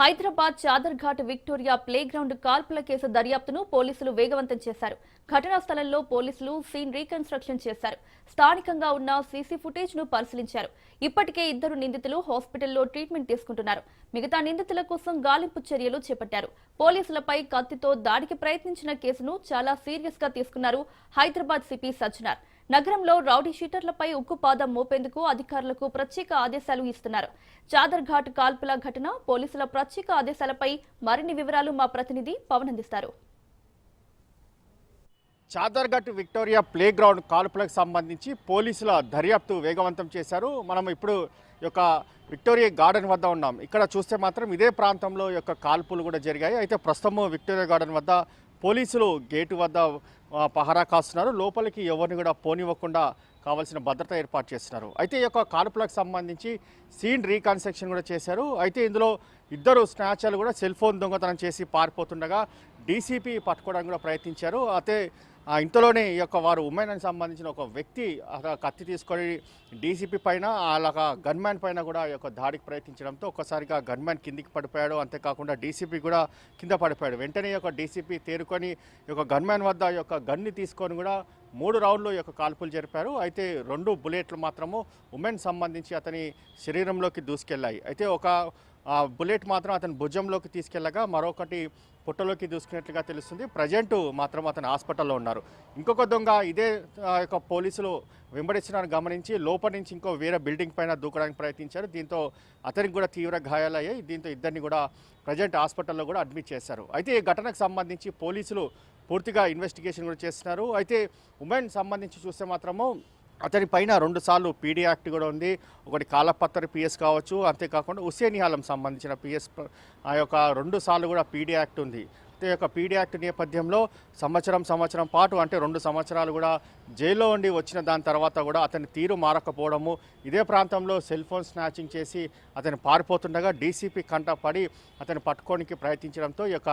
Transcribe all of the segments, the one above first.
Hyderabad Chadarghat Victoria playground కాల్పుల కేసు దర్యాప్తును పోలీసులు వేగవంతం చేశారు. ఘటనా స్థలంలో పోలీసులు సీన్ రీకన్స్ట్రక్షన్ చేశారు. స్థానికంగా ఉన్న సీసీ ఫుటేజ్ ను పరిశీలించారు. ఇప్పటికే 2 నిందితులు హాస్పిటల్లో ట్రీట్మెంట్ తీసుకుంటున్నారు. మిగతా నిందితుల కోసం గాలింపు చర్యలు చేపట్టారు. పోలీసులపై కత్తితో దాడికి ప్రయత్నించిన కేసును చాలా సీరియస్ గా తీసుకున్నారు హైదరాబాద్ సిపి సజ్జనార్. నగరంలో రౌడీ షీటర్లపై ఉక్కుపాదం మోపేందుకు అధికారులకు ప్రత్యేక ఆదేశాలు ఇస్తున్నారు. చాదర్ఘాట్ కాల్పుల ఘటన, పోలీసుల ప్రత్యేక ఆదేశాలపై మరిన్ని వివరాలు మా ప్రతినిధి పవన్ అందిస్తారు. చాదర్ఘాట్ విక్టోరియా ప్లే గ్రౌండ్ కాల్పులకు సంబంధించి పోలీసుల దర్యాప్తు వేగవంతం చేశారు. మనం ఇప్పుడు యొక్క విక్టోరియా గార్డెన్ వద్ద ఉన్నాం. ఇక్కడ చూస్తే మాత్రం ఇదే ప్రాంతంలో యొక్క కాల్పులు కూడా జరిగాయి. అయితే ప్రస్తుతం విక్టోరియా గార్డెన్ వద్ద పోలీసులు గేటు వద్ద పహరా కాస్తున్నారు. లోపలికి ఎవరిని కూడా పోనివ్వకుండా కావాల్సిన భద్రత ఏర్పాటు చేస్తున్నారు. అయితే ఈ యొక్క కాల్పులకు సంబంధించి సీన్ రీకన్స్ట్రక్షన్ కూడా చేశారు. అయితే ఇందులో 2 స్నాచర్లు కూడా సెల్ ఫోన్ దొంగతనం చేసి పారిపోతుండగా డీసీపీ పట్టుకోవడానికి కూడా ప్రయత్నించారు. అయితే ఇంతలోనే ఈ యొక్క వారు ఉమెన్కి సంబంధించిన ఒక వ్యక్తి కత్తి తీసుకొని డీసీపీ పైన అలాగా గన్మ్యాన్ పైన కూడా ఈ యొక్క దాడికి ప్రయత్నించడంతో ఒక్కసారిగా గన్మ్యాన్ కిందికి పడిపోయాడు. అంతేకాకుండా డీసీపీ కూడా కింద పడిపోయాడు. వెంటనే ఈ యొక్క డీసీపీ తేరుకొని ఈ యొక్క గన్మ్యాన్ వద్ద ఈ యొక్క గన్ని తీసుకొని కూడా 3 రౌండ్లు ఈ యొక్క కాల్పులు జరిపారు. అయితే 2 బుల్లెట్లు మాత్రము ఉమెన్ సంబంధించి అతని శరీరంలోకి దూసుకెళ్లాయి. అయితే ఒక బుల్లెట్ మాత్రం అతని భుజంలోకి తీసుకెళ్లగా మరొకటి పుట్టలోకి దూసుకున్నట్లుగా తెలుస్తుంది. ప్రజెంట్ మాత్రం అతను హాస్పిటల్లో ఉన్నారు. ఇంకొక దొంగ ఇదే యొక్క పోలీసులు వెంబడిస్తున్నారని గమనించి లోపల నుంచి ఇంకో వేరే బిల్డింగ్ పైన దూకడానికి ప్రయత్నించారు. దీంతో అతనికి కూడా తీవ్ర గాయాలయ్యాయి. దీంతో ఇద్దరిని కూడా ప్రజెంట్ హాస్పిటల్లో కూడా అడ్మిట్ చేశారు. అయితే ఈ ఘటనకు సంబంధించి పోలీసులు పూర్తిగా ఇన్వెస్టిగేషన్ కూడా చేస్తున్నారు. అయితే ఉమెన్ సంబంధించి చూస్తే మాత్రము అతని పైన 2 సార్లు పీడీ యాక్ట్ కూడా ఉంది. ఒకటి కాలపత్తర్ పిఎస్ కావచ్చు, అంతేకాకుండా హుస్సేనియాలం సంబంధించిన పిఎస్ ఆ యొక్క 2 సార్లు కూడా పీడీ యాక్ట్ ఉంది. అయితే యొక్క పీడీ యాక్ట్ నేపథ్యంలో సంవత్సరం పాటు అంటే 2 సంవత్సరాలు కూడా జైల్లో ఉండి వచ్చిన దాని తర్వాత కూడా అతని తీరు మారకపోవడము, ఇదే ప్రాంతంలో సెల్ ఫోన్ స్నాచింగ్ చేసి అతను పారిపోతుండగా డీసీపీ కంట పడి అతను పట్టుకోనికి ప్రయత్నించడంతో ఈ యొక్క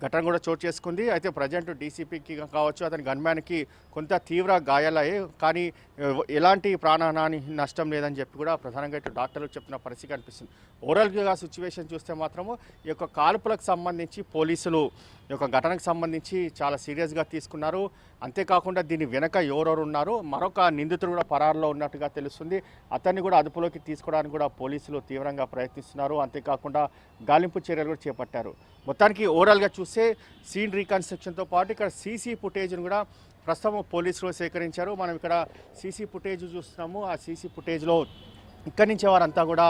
ఘటన కూడా చోటు చేసుకుంది. అయితే ప్రజెంట్ డీసీపీకి కావచ్చు అతని గన్మ్యాన్కి కొంత తీవ్ర గాయాలయ్యాయి. కానీ ఎలాంటి ప్రాణహాని నష్టం లేదని చెప్పి కూడా ప్రధానంగా ఇటు డాక్టర్లు చెప్తున్న పరిస్థితి కనిపిస్తుంది. ఓవరాల్గా సిచ్యువేషన్ చూస్తే మాత్రము ఈ యొక్క కాల్పులకు సంబంధించి పోలీసులు ఈ యొక్క ఘటనకు సంబంధించి చాలా సీరియస్గా తీసుకున్నారు. అంతేకాకుండా దీని వెనక ఎవరెవరు ఉన్నారు, మరొక నిందితుడు కూడా పరారులో ఉన్నట్టుగా తెలుస్తుంది. అతన్ని కూడా అదుపులోకి తీసుకోవడానికి కూడా పోలీసులు తీవ్రంగా ప్రయత్నిస్తున్నారు. అంతేకాకుండా గాలింపు చర్యలు కూడా చేపట్టారు. మొత్తానికి ఓవరాల్గా చూస్తే సీన్ రీకన్స్ట్రక్షన్తో పాటు ఇక్కడ సీసీ ఫుటేజ్ను కూడా ప్రస్తుతం పోలీసులు సేకరించారు. మనం ఇక్కడ సీసీ ఫుటేజ్ చూస్తున్నాము. ఆ సీసీ ఫుటేజ్లో ఇక్కడి నుంచి వారంతా కూడా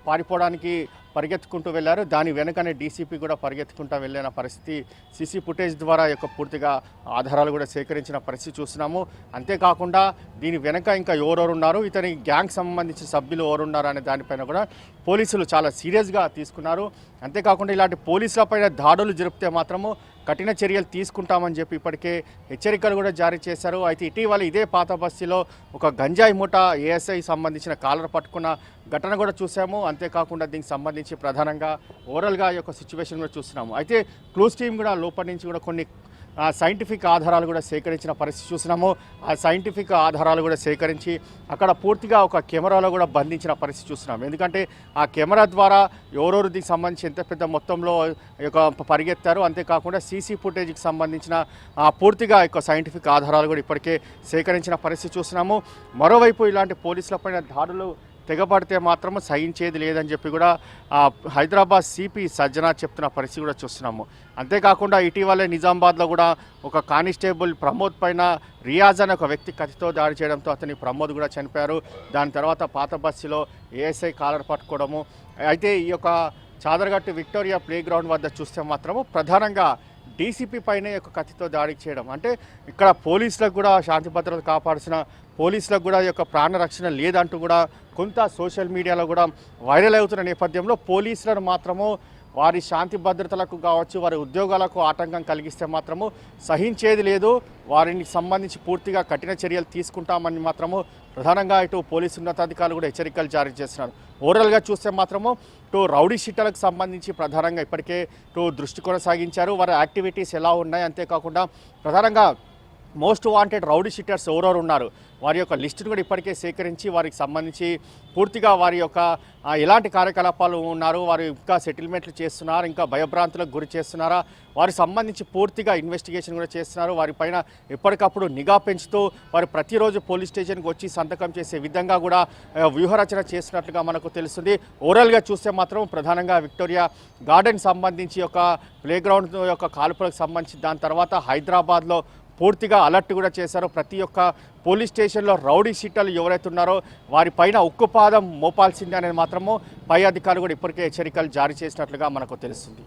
పారిపోవడానికి పరిగెత్తుకుంటూ వెళ్ళారు. దాని వెనుకనే డీసీపీ కూడా పరిగెత్తుకుంటూ వెళ్ళిన పరిస్థితి సీసీ ఫుటేజ్ ద్వారా యొక్క పూర్తిగా ఆధారాలు కూడా సేకరించిన పరిస్థితి చూస్తున్నాము. అంతేకాకుండా దీని వెనుక ఇంకా ఎవరెవరు ఉన్నారు, ఇతని గ్యాంగ్ సంబంధించిన సభ్యులు ఎవరున్నారు అనే దానిపైన కూడా పోలీసులు చాలా సీరియస్గా తీసుకున్నారు. అంతేకాకుండా ఇలాంటి పోలీసులపైన దాడులు జరిపితే మాత్రము కఠిన చర్యలు తీసుకుంటామని చెప్పి ఇప్పటికే హెచ్చరికలు కూడా జారీ చేశారు. అయితే ఇటీవల ఇదే పాత బస్తీలో ఒక గంజాయి మూట ఏఎస్ఐ సంబంధించిన కాలర్ పట్టుకున్న ఘటన కూడా చూసాము. అంతేకాకుండా దీనికి సంబంధించి ప్రధానంగా ఓవరాల్గా ఈ యొక్క సిచ్యువేషన్ కూడా చూస్తున్నాము. అయితే క్లూస్ టీమ్ కూడా లోపల నుంచి కూడా కొన్ని సైంటిఫిక్ ఆధారాలు కూడా సేకరించిన పరిస్థితి చూస్తున్నాము. ఆ సైంటిఫిక్ ఆధారాలు కూడా సేకరించి అక్కడ పూర్తిగా ఒక కెమెరాలో కూడా బంధించిన పరిస్థితి చూస్తున్నాము. ఎందుకంటే ఆ కెమెరా ద్వారా ఎవరెవరు దీనికి సంబంధించి ఎంత పెద్ద మొత్తంలో పరిగెత్తారు, అంతేకాకుండా సీసీ ఫుటేజ్కి సంబంధించిన పూర్తిగా యొక్క సైంటిఫిక్ ఆధారాలు కూడా ఇప్పటికే సేకరించిన పరిస్థితి చూస్తున్నాము. మరోవైపు ఇలాంటి పోలీసులపైన దాడులు తెగపడితే మాత్రం సహించేది లేదని చెప్పి కూడా హైదరాబాద్ సిపి సజ్జనార్ చెప్తున్న పరిస్థితి కూడా చూస్తున్నాము. అంతేకాకుండా ఇటీవలే నిజామాబాద్లో కూడా ఒక కానిస్టేబుల్ ప్రమోద్ పైన రియాజ్ అనే ఒక వ్యక్తి కత్తితో దాడి చేయడంతో అతని ప్రమోద్ కూడా చనిపోయారు. దాని తర్వాత పాత బస్సులో ఏఎస్ఐ కాలర్ పట్టుకోవడము. అయితే ఈ యొక్క చాదర్ఘాట్ విక్టోరియా ప్లే గ్రౌండ్ వద్ద చూస్తే మాత్రము ప్రధానంగా డీసీపీ పైనే ఒక కత్తితో దాడి చేయడం, అంటే ఇక్కడ పోలీసులకు కూడా శాంతి భద్రత కాపాడాల్సిన పోలీసులకు కూడా ఈ యొక్క ప్రాణరక్షణ లేదంటూ కూడా కొంత సోషల్ మీడియాలో కూడా వైరల్ అవుతున్న నేపథ్యంలో పోలీసులను మాత్రము వారి శాంతి భద్రతలకు కావచ్చు, వారి ఉద్యోగాలకు ఆటంకం కలిగిస్తే మాత్రము సహించేది లేదు, వారిని సంబంధించి పూర్తిగా కఠిన చర్యలు తీసుకుంటామని మాత్రము ప్రధానంగా ఇటు పోలీసు ఉన్నతాధికారులు కూడా హెచ్చరికలు జారీ చేస్తున్నారు. ఓవరాల్గా చూస్తే మాత్రము ఇటు రౌడీ షీటర్లకు సంబంధించి ప్రధానంగా ఇప్పటికే దృష్టి కొనసాగించారు. వారి యాక్టివిటీస్ ఎలా ఉన్నాయి, అంతేకాకుండా ప్రధానంగా మోస్ట్ వాంటెడ్ రౌడీ షీటర్స్ ఎవరెవరు ఉన్నారు వారి యొక్క లిస్టును కూడా ఇప్పటికే సేకరించి వారికి సంబంధించి పూర్తిగా వారి యొక్క ఎలాంటి కార్యకలాపాలు ఉన్నారు, వారు ఇంకా సెటిల్మెంట్లు చేస్తున్నారు, ఇంకా భయభ్రాంతులకు గురి చేస్తున్నారా, వారికి సంబంధించి పూర్తిగా ఇన్వెస్టిగేషన్ కూడా చేస్తున్నారు. వారిపైన ఎప్పటికప్పుడు నిఘా పెంచుతూ వారు ప్రతిరోజు పోలీస్ స్టేషన్కి వచ్చి సంతకం చేసే విధంగా కూడా వ్యూహరచన చేస్తున్నట్లుగా మనకు తెలుస్తుంది. ఓవరాల్గా చూస్తే మాత్రం ప్రధానంగా విక్టోరియా గార్డెన్ సంబంధించి ఒక ప్లేగ్రౌండ్ యొక్క కాల్పులకు సంబంధించి దాని తర్వాత హైదరాబాద్లో పూర్తిగా అలర్ట్ కూడా చేశారు. ప్రతి ఒక్క పోలీస్ స్టేషన్లో రౌడీ షీటర్లు ఎవరైతే ఉన్నారో వారిపైన ఉక్కుపాదం మోపాల్సిందే అనేది మాత్రము పై అధికారులు కూడా ఇప్పటికే హెచ్చరికలు జారీ చేసినట్లుగా మనకు తెలుస్తుంది.